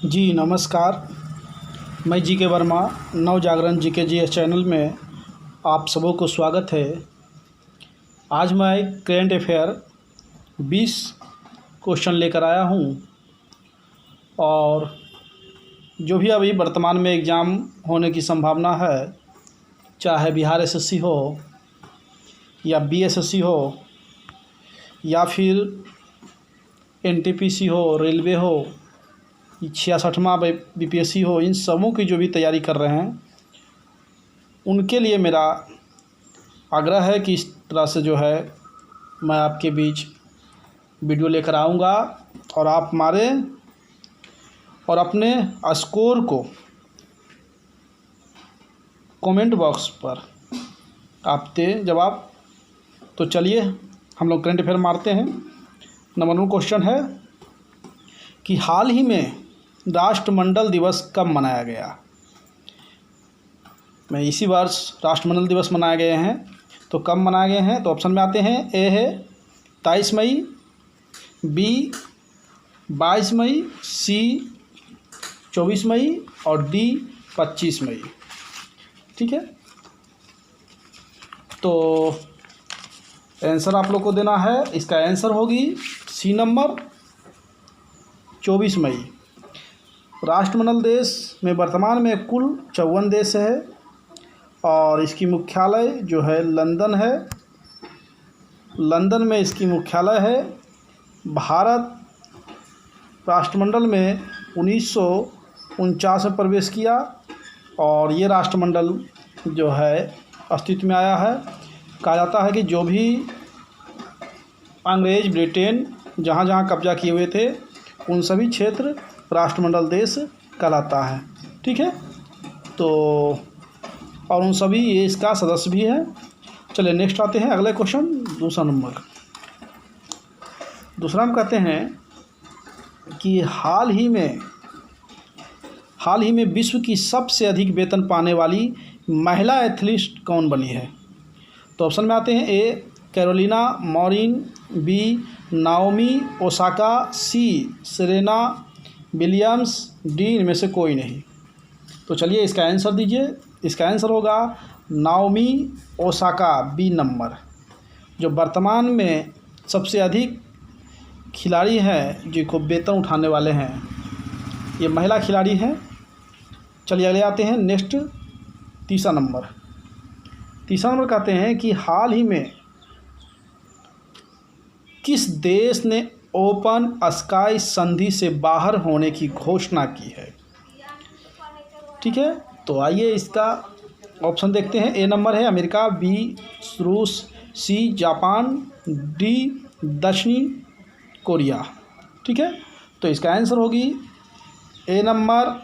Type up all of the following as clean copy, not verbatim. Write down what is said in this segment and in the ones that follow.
जी नमस्कार। मैं जी के वर्मा नव जागरण जी के जी एस चैनल में आप सबों को स्वागत है। आज मैं एक करेंट अफेयर 20 क्वेश्चन लेकर आया हूं और जो भी अभी वर्तमान में एग्ज़ाम होने की संभावना है, चाहे बिहार एसएससी हो या बीएसएससी हो या फिर एनटीपीसी हो, रेलवे हो, 66वां बीपीएससी हो, इन सबों की जो भी तैयारी कर रहे हैं उनके लिए मेरा आग्रह है कि इस तरह से जो है मैं आपके बीच वीडियो लेकर आऊँगा और आप हमारे और अपने स्कोर को कमेंट बॉक्स पर आप दें जवाब। तो चलिए हम लोग करंट अफेयर मारते हैं। नंबर 1 क्वेश्चन है कि हाल ही में राष्ट्रमंडल दिवस कब मनाया गया। मैं इसी वर्ष राष्ट्रमंडल दिवस मनाए गए हैं, तो कब मनाए गए हैं? तो ऑप्शन में आते हैं। ए है 23 मई, बी 22 मई, सी 24 मई और डी 25 मई। ठीक है, तो आंसर आप लोग को देना है। इसका आंसर होगी सी नंबर 24 मई। राष्ट्रमंडल देश में वर्तमान में कुल 54 देश है और इसकी मुख्यालय जो है लंदन है। लंदन में इसकी मुख्यालय है। भारत राष्ट्रमंडल में 1949 में प्रवेश किया और ये राष्ट्रमंडल जो है अस्तित्व में आया है। कहा जाता है कि जो भी अंग्रेज़ ब्रिटेन जहाँ जहाँ कब्जा किए हुए थे उन सभी क्षेत्र राष्ट्रमंडल देश कहलाता है। ठीक है, तो और उन सभी ये इसका सदस्य भी है। चलिए नेक्स्ट आते हैं अगले क्वेश्चन। दूसरा नंबर, दूसरा हम कहते हैं कि हाल ही में विश्व की सबसे अधिक वेतन पाने वाली महिला एथलीट कौन बनी है? तो ऑप्शन में आते हैं। ए कैरोलिना मॉरिन, बी नाओमी ओसाका, सी सेरेना विलियम्स, डी इनमें से कोई नहीं। तो चलिए इसका आंसर दीजिए। इसका आंसर होगा नाओमी ओसाका, बी नंबर, जो वर्तमान में सबसे अधिक खिलाड़ी हैं जिनको वेतन उठाने वाले हैं, ये महिला खिलाड़ी हैं। चलिए अगले आते हैं नेक्स्ट। तीसरा नंबर कहते हैं कि हाल ही में किस देश ने ओपन स्काई संधि से बाहर होने की घोषणा की है? ठीक है, तो आइए इसका ऑप्शन देखते हैं। ए नंबर है अमेरिका, बी रूस, सी जापान, डी दक्षिणी कोरिया। ठीक है, तो इसका आंसर होगी ए नंबर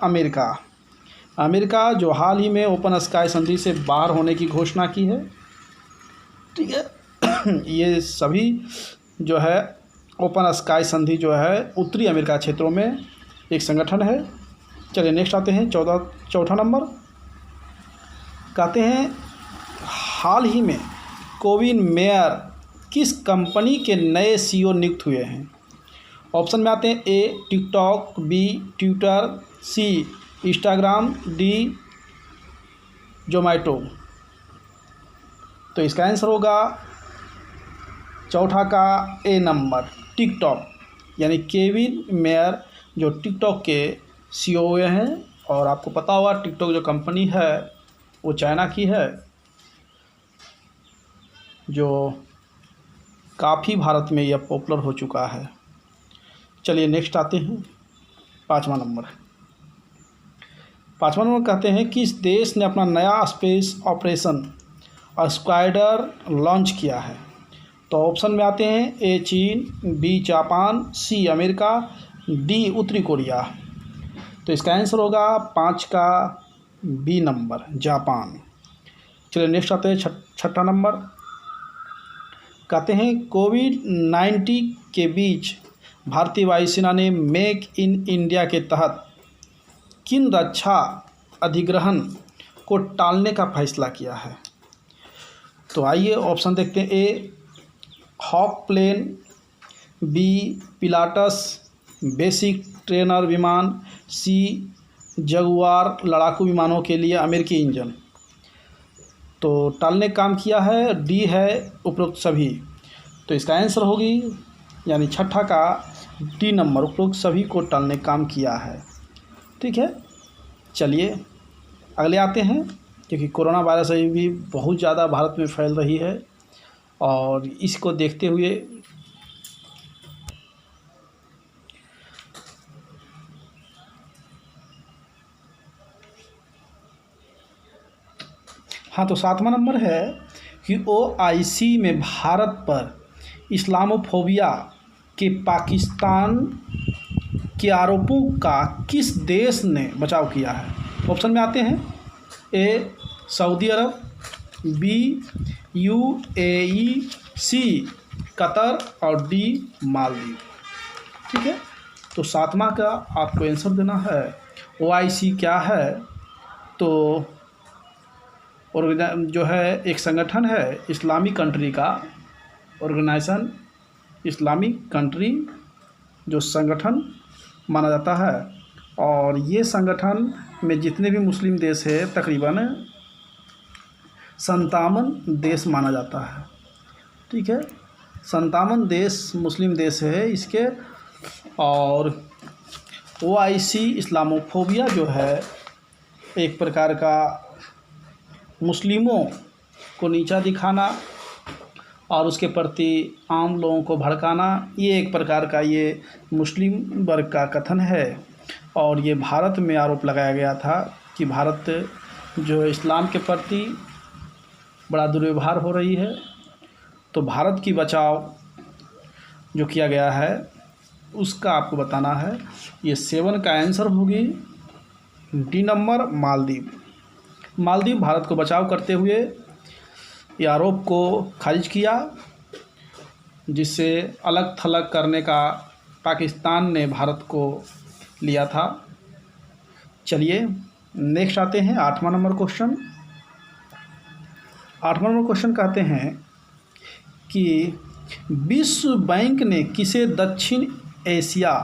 अमेरिका, जो हाल ही में ओपन स्काई संधि से बाहर होने की घोषणा की है। ठीक है, ये सभी जो है ओपन स्काई संधि जो है उत्तरी अमेरिका क्षेत्रों में एक संगठन है। चलिए नेक्स्ट आते हैं। चौथा नंबर कहते हैं हाल ही में कोविन मेयर किस कंपनी के नए सीईओ नियुक्त हुए हैं? ऑप्शन में आते हैं। ए TikTok, B Twitter, see Instagram, D Zomato. तो इसका आंसर होगा चौथा का ए नंबर टिकटॉक, यानी केविन मेयर जो टिकटॉक के सीईओ हैं। और आपको पता होगा टिकटॉक जो कंपनी है वो चाइना की है, जो काफ़ी भारत में यह पॉपुलर हो चुका है। चलिए नेक्स्ट आते हैं। पाँचवा नंबर कहते हैं किस देश ने अपना नया स्पेस ऑपरेशन स्क्वाइडर लॉन्च किया है? तो ऑप्शन में आते हैं। ए चीन, B Japan, C America, D उत्तरी कोरिया। तो इसका आंसर होगा 5 का बी नंबर जापान। चलिए नेक्स्ट आते हैं। छठा नंबर कहते हैं कोविड-19 के बीच भारतीय वायुसेना ने मेक इन इंडिया के तहत किन रक्षा अधिग्रहण को टालने का फैसला किया है? तो आइए ऑप्शन देखते हैं। A Hawk plane, B Pilatus, basic trainer विमान, सी जगुआर लड़ाकू विमानों के लिए अमेरिकी इंजन। तो टालने का काम किया है, डी है उपरोक्त सभी। तो इसका आंसर होगी यानी छठा का डी नंबर, उपरोक्त सभी को टालने का काम किया है। ठीक है, चलिए अगले आते हैं, क्योंकि कोरोना वायरस अभी भी बहुत ज़्यादा भारत में फैल रही है और इसको देखते हुए हाँ, तो 7वां नंबर है कि OIC में भारत पर इस्लामोफोबिया के पाकिस्तान के आरोपों का किस देश ने बचाव किया है। ऑप्शन में आते हैं, ए सऊदी अरब, बी UAE, सी कतर और डी मालदीव। ठीक है, तो 7वां का आपको आंसर देना है। OIC क्या है, तो और जो है एक संगठन है इस्लामिक कंट्री का, ऑर्गेनाइजेशन इस्लामिक कंट्री जो संगठन माना जाता है, और ये संगठन में जितने भी मुस्लिम देश है तकरीबन 57 देश माना जाता है। ठीक है, 57 देश मुस्लिम देश है इसके। और OIC इस्लामोफोबिया जो है एक प्रकार का मुस्लिमों को नीचा दिखाना और उसके प्रति आम लोगों को भड़काना, ये एक प्रकार का ये मुस्लिम वर्ग का कथन है। और ये भारत में आरोप लगाया गया था कि भारत जो इस्लाम के प्रति बड़ा दुर्व्यवहार हो रही है। तो भारत की बचाव जो किया गया है उसका आपको बताना है। ये 7 का आंसर होगी डी नंबर, मालदीव। मालदीव भारत को बचाव करते हुए ये आरोप को खारिज किया, जिससे अलग थलग करने का पाकिस्तान ने भारत को लिया था। चलिए नेक्स्ट आते हैं 8वां नंबर क्वेश्चन। 8वां नंबर क्वेश्चन कहते हैं कि विश्व बैंक ने किसे दक्षिण एशिया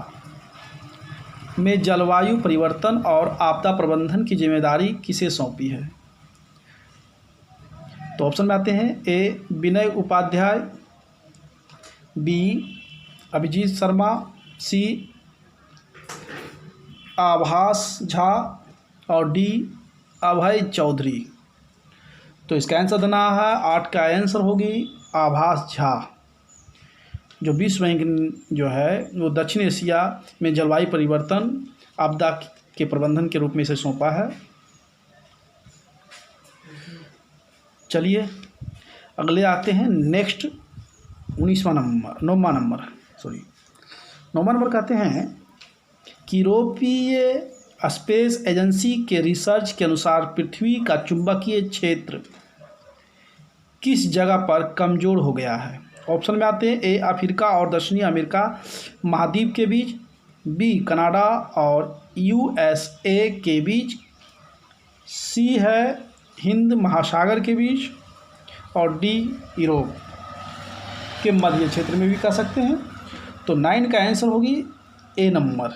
में जलवायु परिवर्तन और आपदा प्रबंधन की जिम्मेदारी किसे सौंपी है। तो ऑप्शन में आते हैं, ए विनय उपाध्याय, बी अभिजीत शर्मा, सी आभास झा और डी अभय चौधरी। तो इसका आंसर देना है, 8 का आंसर होगी आभास झा। जो विश्व बैंक जो है वो दक्षिण एशिया में जलवायु परिवर्तन आपदा के प्रबंधन के रूप में इसे सौंपा है। चलिए अगले आते हैं नेक्स्ट 9वां नंबर कहते हैं कि यूरोपीय स्पेस एजेंसी के रिसर्च के अनुसार पृथ्वी का चुंबकीय क्षेत्र किस जगह पर कमज़ोर हो गया है। ऑप्शन में आते हैं, ए अफ्रीका और दक्षिणी अमेरिका महाद्वीप के बीच, बी कनाडा और USA के बीच, सी है हिंद महासागर के बीच और डी यूरोप के मध्य क्षेत्र में भी कह सकते हैं। तो 9 का आंसर होगी ए नंबर,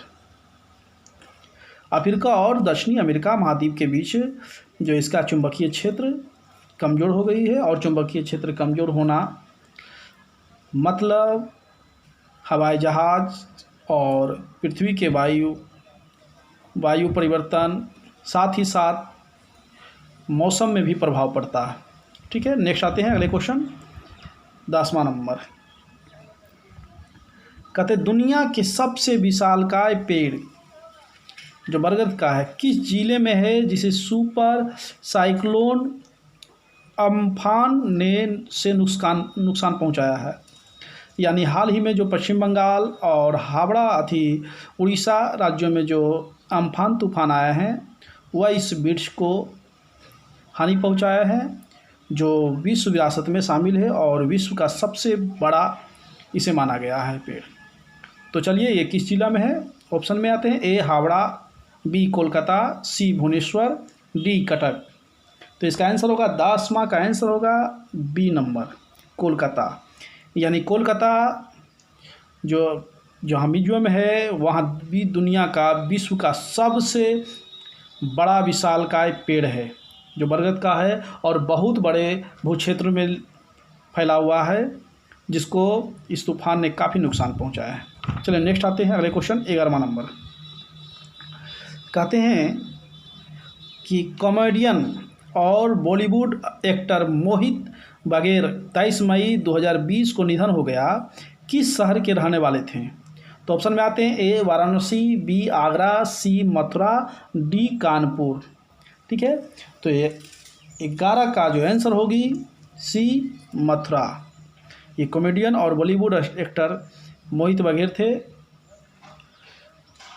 अफ्रीका और दक्षिणी अमेरिका महाद्वीप के बीच जो इसका चुंबकीय क्षेत्र कमज़ोर हो गई है। और चुंबकीय क्षेत्र कमज़ोर होना मतलब हवाई जहाज़ और पृथ्वी के वायु परिवर्तन, साथ ही साथ मौसम में भी प्रभाव पड़ता है। ठीक है, नेक्स्ट आते हैं अगले क्वेश्चन 10वां नंबर। कहते दुनिया के सबसे विशालकाय पेड़ जो बरगद का है किस जिले में है, जिसे सुपर साइक्लोन अम्फान ने से नुकसान पहुंचाया है। यानी हाल ही में जो पश्चिम बंगाल और हावड़ा उड़ीसा राज्यों में जो अम्फान तूफान आया है वह इस वृक्ष को हानि पहुंचाया है, जो विश्व विरासत में शामिल है और विश्व का सबसे बड़ा इसे माना गया है पेड़। तो चलिए ये किस जिला में है। ऑप्शन में आते हैं, ए हावड़ा, बी कोलकाता, सी भुवनेश्वर, डी कटक। तो इसका आंसर होगा 10वां का आंसर होगा बी नंबर, कोलकाता। यानी कोलकाता जो जहाँ म्यूजियम है वहाँ भी दुनिया का विश्व का सबसे बड़ा विशालकाय पेड़ है जो बरगद का है और बहुत बड़े भूक्षेत्र में फैला हुआ है, जिसको इस तूफान ने काफ़ी नुकसान पहुंचाया है। चलिए नेक्स्ट आते हैं अगले क्वेश्चन 11वां नंबर। कहते हैं कि कॉमेडियन और बॉलीवुड एक्टर मोहित बघेल 23 मई 2020 को निधन हो गया, किस शहर के रहने वाले थे? तो ऑप्शन में आते हैं ए वाराणसी, बी आगरा, सी मथुरा, डी कानपुर। ठीक है, तो ये 11 का जो आंसर होगी सी मथुरा। ये कॉमेडियन और बॉलीवुड एक्टर मोहित बघेल थे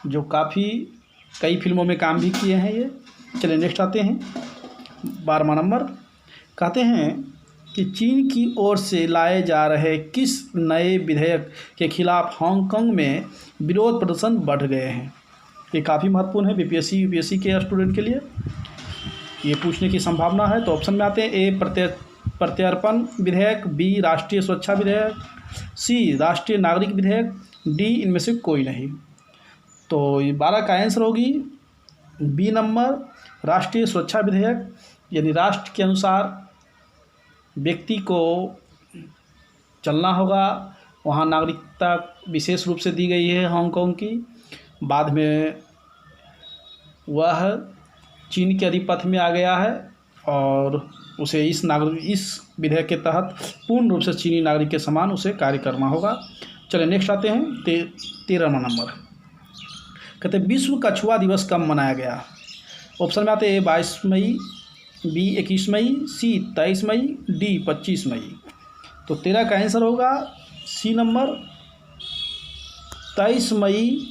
जो काफ़ी कई फिल्मों में काम भी किए हैं ये। चलिए नेक्स्ट आते हैं 12वां नंबर। कहते हैं कि चीन की ओर से लाए जा रहे किस नए विधेयक के खिलाफ हांगकांग में विरोध प्रदर्शन बढ़ गए हैं? ये काफ़ी महत्वपूर्ण है बीपीएससी यूपीएससी के स्टूडेंट के लिए, ये पूछने की संभावना है। तो ऑप्शन में आते हैं ए प्रत्यर्पण विधेयक, बी राष्ट्रीय सुरक्षा विधेयक, सी राष्ट्रीय नागरिक विधेयक, डी इनमें से कोई नहीं। तो ये 12 का आंसर होगी बी नंबर राष्ट्रीय सुरक्षा विधेयक, यानी राष्ट्र के अनुसार व्यक्ति को चलना होगा। वहाँ नागरिकता विशेष रूप से दी गई है हांगकांग की, बाद में वह चीन के अधिपत्य में आ गया है और उसे इस विधेयक के तहत पूर्ण रूप से चीनी नागरिक के समान उसे कार्य करना होगा। चलिए नेक्स्ट आते हैं 13वां नंबर। कहते हैं विश्व कछुआ दिवस कब मनाया गया? ऑप्शन में आते हैं 22 मई, बी 21 मई, सी 23 मई, डी 25 मई। तो 13 का आंसर होगा सी नंबर 23 मई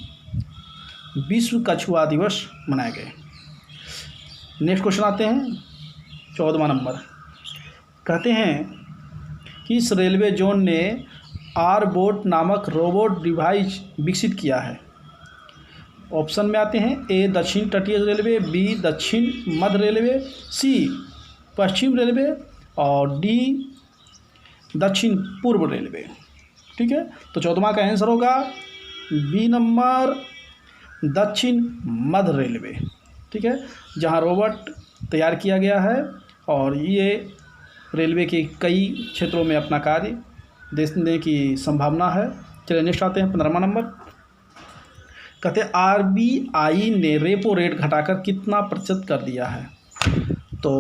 विश्व कछुआ दिवस मनाए गए। नेक्स्ट क्वेश्चन आते हैं 14वां नंबर। कहते हैं कि इस रेलवे जोन ने आर-बोट नामक रोबोट डिवाइस विकसित किया है। ऑप्शन में आते हैं ए दक्षिण तटीय रेलवे, बी दक्षिण मध्य रेलवे, सी पश्चिम रेलवे और डी दक्षिण पूर्व रेलवे। ठीक है, तो 14वां का आंसर होगा बी नंबर दक्षिण मध्य रेलवे। ठीक है, जहां रोबोट तैयार किया गया है और ये रेलवे के कई क्षेत्रों में अपना कार्य देने की संभावना है। चलिए नेक्स्ट आते हैं 15वां नंबर। कहते हैं आरबीआई ने रेपो रेट घटाकर कितना प्रतिशत कर दिया है? तो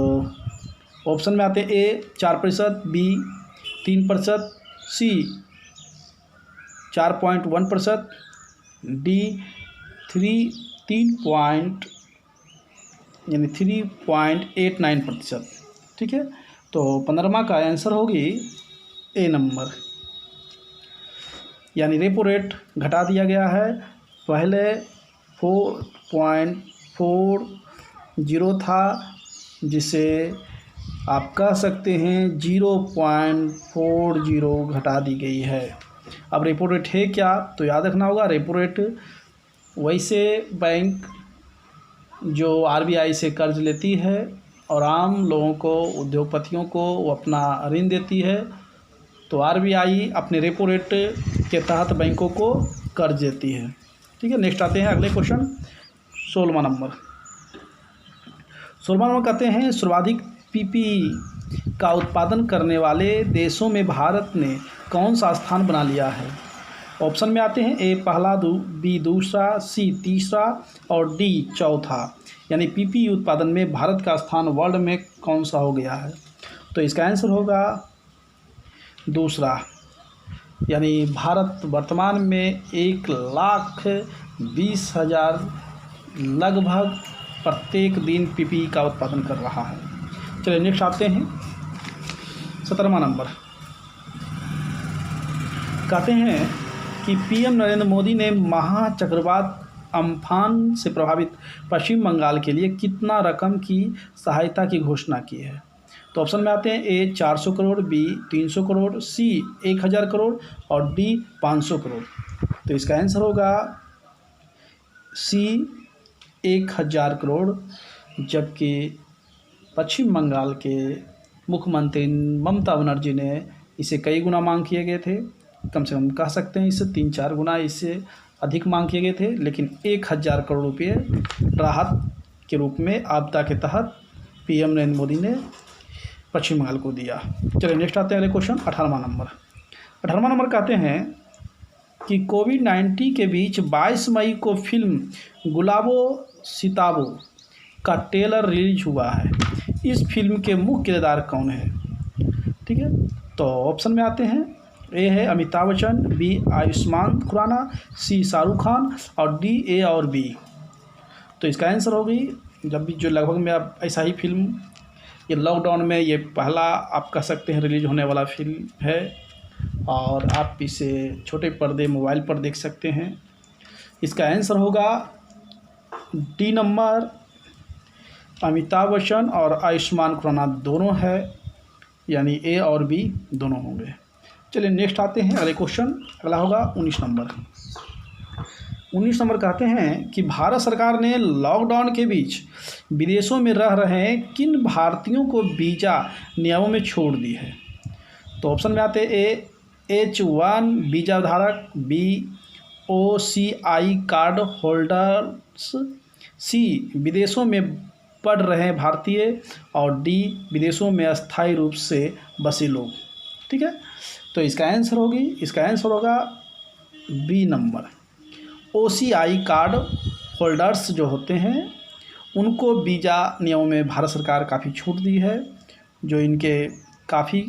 ऑप्शन में आते हैं ए 4%, बी 3%, सी 4.1%, डी 3.89%। ठीक है, तो 15वां का आंसर होगी ए नंबर, यानी रेपो रेट घटा दिया गया है। पहले 4.40 था, जिसे आप कह सकते हैं 0.40 घटा दी गई है। अब रेपो रेट है क्या? तो याद रखना होगा रेपो रेट वैसे बैंक जो आरबीआई से कर्ज लेती है और आम लोगों को, उद्योगपतियों को वो अपना ऋण देती है, तो आरबीआई अपने रेपो रेट के तहत बैंकों को कर्ज देती है। ठीक है, नेक्स्ट आते हैं अगले क्वेश्चन 16वां नंबर। 16वां नंबर कहते हैं सर्वाधिक पीपीई का उत्पादन करने वाले देशों में भारत ने कौन सा स्थान बना लिया है? ऑप्शन में आते हैं ए पहला, बी दूसरा, सी तीसरा और डी चौथा। यानी पीपीई उत्पादन में भारत का स्थान वर्ल्ड में कौन सा हो गया है? तो इसका आंसर होगा दूसरा, यानी भारत वर्तमान में 1,20,000 लगभग प्रत्येक दिन पीपीई का उत्पादन कर रहा है। चलिए नेक्स्ट आते हैं 17वां नंबर। कहते हैं कि पीएम नरेंद्र मोदी ने महा चक्रवात अम्फान से प्रभावित पश्चिम बंगाल के लिए कितना रकम की सहायता की घोषणा की है? तो ऑप्शन में आते हैं ए 400 करोड़, बी 300 करोड़, सी 1000 करोड़ और डी 500 करोड़। तो इसका आंसर होगा सी 1000 करोड़, जबकि पश्चिम बंगाल के मुख्यमंत्री ममता बनर्जी ने इसे कई गुना मांग किए गए थे, कम से कम कह सकते हैं इससे 3-4 गुना इससे अधिक मांग किए गए थे, लेकिन 1000 करोड़ रुपये राहत के रूप में आपदा के तहत पीएम नरेंद्र मोदी ने पश्चिम बंगाल को दिया। चलिए नेक्स्ट आते हैं अगले क्वेश्चन 18वां नंबर कहते हैं कि कोविड-19 के बीच 22 मई को फिल्म गुलाबो सिताबो का ट्रेलर रिलीज हुआ है। इस फिल्म के मुख्य किरदार कौन है? ठीक है, तो ऑप्शन में आते हैं। ए है अमिताभ बच्चन, बी आयुष्मान खुराना, सी शाहरुख खान और डी ए और बी। तो इसका आंसर होगी, जब भी जो लगभग में आप ऐसा ही फिल्म ये लॉकडाउन में ये पहला आप कह सकते हैं रिलीज होने वाला फिल्म है और आप इसे छोटे पर्दे मोबाइल पर देख सकते हैं। इसका आंसर होगा डी नंबर, अमिताभ बच्चन और आयुष्मान खुराना दोनों है, यानी ए और बी दोनों होंगे। चलिए नेक्स्ट आते हैं अगले क्वेश्चन, अगला होगा 19 नंबर कहते हैं कि भारत सरकार ने लॉकडाउन के बीच विदेशों में रह रहे किन भारतीयों को वीज़ा नियमों में छोड़ दी है? तो ऑप्शन में आते ए H1 वीज़ा धारक, बी OCI कार्ड होल्डर्स, सी विदेशों में पढ़ रहे भारतीय और डी विदेशों में अस्थायी रूप से बसे लोग। ठीक है, तो इसका आंसर होगा B number, OCI card holders जो होते हैं उनको वीज़ा नियमों में भारत सरकार काफ़ी छूट दी है, जो इनके काफ़ी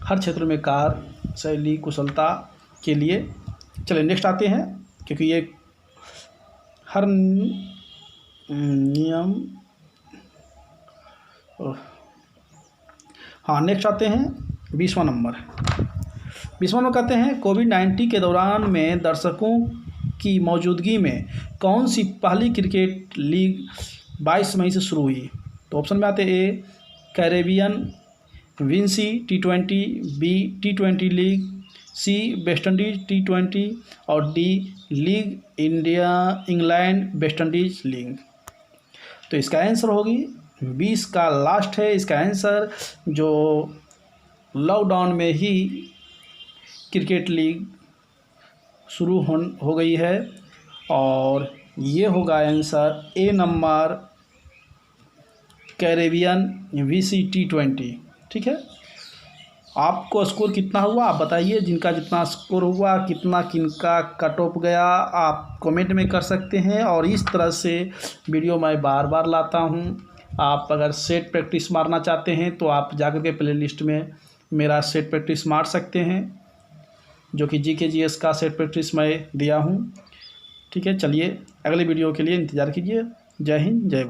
हर क्षेत्र में कार्य शैली कुशलता के लिए। चलिए नेक्स्ट आते हैं, क्योंकि ये हर नियम नेक्स्ट आते हैं 20वां नंबर कहते हैं कोविड-19 के दौरान में दर्शकों की मौजूदगी में कौन सी पहली क्रिकेट लीग 22 मई से शुरू हुई? तो ऑप्शन में आते हैं A Caribbean Vincy T20, B T20 league, C West Indies T20 और D league India England West Indies league. तो इसका आंसर होगी 20 का लास्ट है इसका आंसर, जो लॉकडाउन में ही क्रिकेट लीग शुरू हो गई है, और ये होगा answer A number Caribbean VC T20। ठीक है, आपको स्कोर कितना हुआ आप बताइए, जिनका जितना स्कोर हुआ, कितना किनका कट ऑफ गया, आप कमेंट में कर सकते हैं। और इस तरह से वीडियो मैं बार बार लाता हूं। आप अगर सेट प्रैक्टिस मारना चाहते हैं तो आप जाकर के प्लेलिस्ट में मेरा सेट प्रैक्टिस मार सकते हैं, जो कि GK GS का सेट प्रैक्टिस मैं दिया हूं। ठीक है, चलिए अगले वीडियो के लिए इंतज़ार कीजिए। जय हिंद, जय भारत।